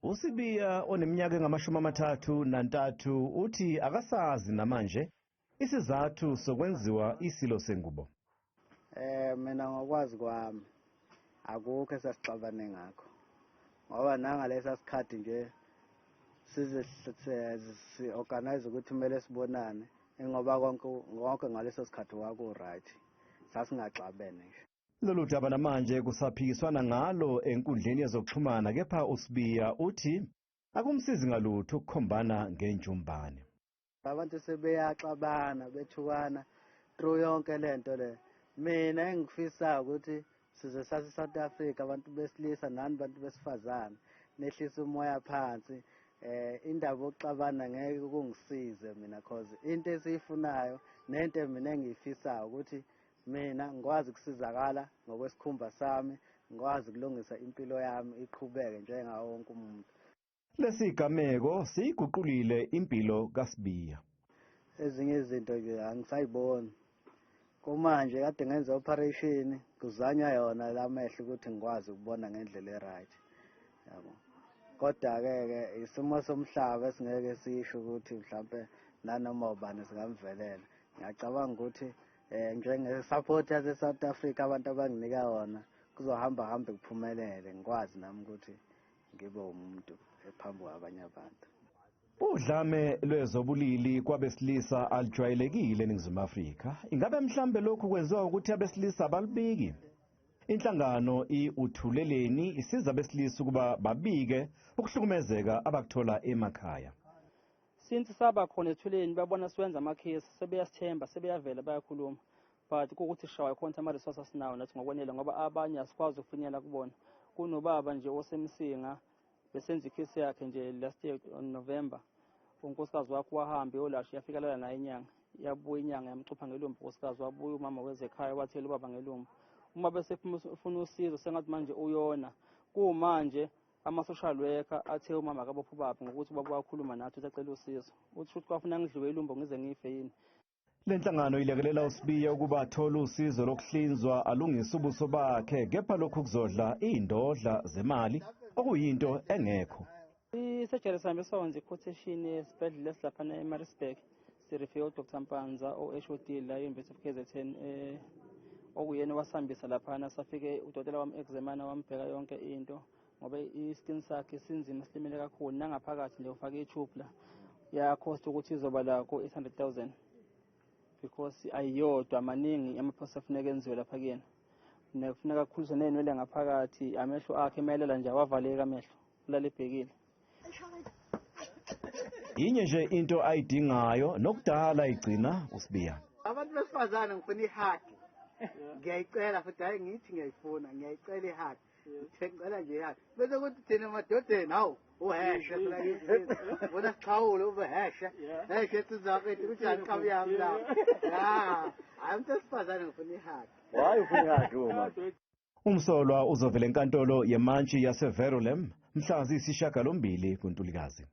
uSibiya oneminyaka engama-33 uthi akasazi namanje isizathu sokwenziwa isilo sengubo. Mina ngokwazi kwami akukho esasixabane ngakho. Ngoba nangalesa sikhathi nje si-organize ukuthi kumele sibonane ngoba konke ngaleso sikhathi kwaku right. Sasingaxabene nje. Lolu daba namanje kusaphikiswana ngalo enkundleni yezokuxhumana, kepha uSibiya uthi akumsizi ngalutho ukukhombana ngenjumbane. Abantu sebeyaxabana bethukana through yonke lento le. Mina engifisa ukuthi size sase South Africa abantu besilisa nani abantu besifazane nehlisa umoya phansi. Indaba yokuxabana ngeke kungisize mina cause into esiyifunayo nento mina engiyifisayo ukuthi mina ngikwazi ukusizakala ngokwesikhumba sami, ngikwazi ukulungisa impilo yami iqhubeke njengawo wonke umuntu. Lesigameko siyiguqulile impilo kaSibiya. Ezinye izinto nje angisayiboni. Kumanje kade ngenza operation kuzanywa yona lamehlo ukuthi ngikwazi ukubona ngendlela eright. Yabo. Kodwa ke isimo somhlaba esingeke sisho ukuthi mhlambe nanoma ubani singamvelela. Ngiyacabanga ukuthi njenge-support yase-South Africa abantu abanginika wona kuzohamba kuphumelele, ngikwazi nami ukuthi ngibe umuntu ephambi kwabanye abantu. Udlame lwezobulili kwabesilisa alijwayelekile eNingizimu Afrika. Ingabe mhlambe lokhu kwenziwa ukuthi abesilisa balibiki? Inhlangano iUthuleleni isiza abesilisa ukuba babike ukuhlukumezeka abakuthola emakhaya. Since saba khona ethuleni babona siwenza amakhesi, sebeyasithemba, sebeyavela bayakhuluma. But ukuthi shawa khona ama-resources nawo nathi ngokwanele ngoba abanye asikwazi ukufinyelela kubona. Kunobaba nje osemsinga besenza ikhesi yakhe nje last year on November. Unkosikazi wakhe wahambe yolasho yafika lala naye inyanga. Yabuya inyanga yamxupha ngelumbu unkosikazi, wabuya umama wezekhaya wathela ubaba ngelumbu. Uma bese ufuna usizo sengathi manje uyona. Kumanje ama-social worker athe umama akabopha ubaba ngokuthi ubaba wakhuluma nathi uzacela usizo. Uthi ukuthi kwafuna ngidliwe ilumbu ngize ngife yini. Le nhlangano ilekelela uSibiya ukuba athola usizo lokuhlinzwa alungise ubuso bakhe, kepha lokhu kuzodla indodla zemali okuyinto engekho. Isejele sami sonze i-quotation esibhedlela esilaphana eMaritzburg. Sirefe uDr. Mpanza o-HOD la University of KZN okuyena wasambisa laphana. Safike udokotela wami examiner wambheka yonke into ngoba i-skin sakhe sinzima silimele kakhulu nangaphakathi nje ufake i-tube la ya cost ukuthi izoba lakho 800,000 because ayiyodwa maningi amaphose afuneka enziwe lapha kuyena. Nekufuneka akhuliswe nenwele ngaphakathi, amehlo akhe emelela nje wavaleka amehlo ulale ebhekile. Inye nje into ayidingayo nokudala igcina uSibiya. Abantu besifazane ngifuna ihaki. Ngiyayicela futhi hayi ngithi ngiyayifuna, ngiyayicela ihaki. Ngicela nje ihaki. Bese kuthi thina madodeni hawu uheshe bona sichawule ubeheshe. Heshe sizakethe ukuthi anqabi yami la. Abantu besifazane ngifuna ihaki. Hayi ufuna ihaki uma. Umsolwa Uzovela Enkantolo yemantshi yase Verulam mhla ziyisishiyagalombili kuNtulikazi.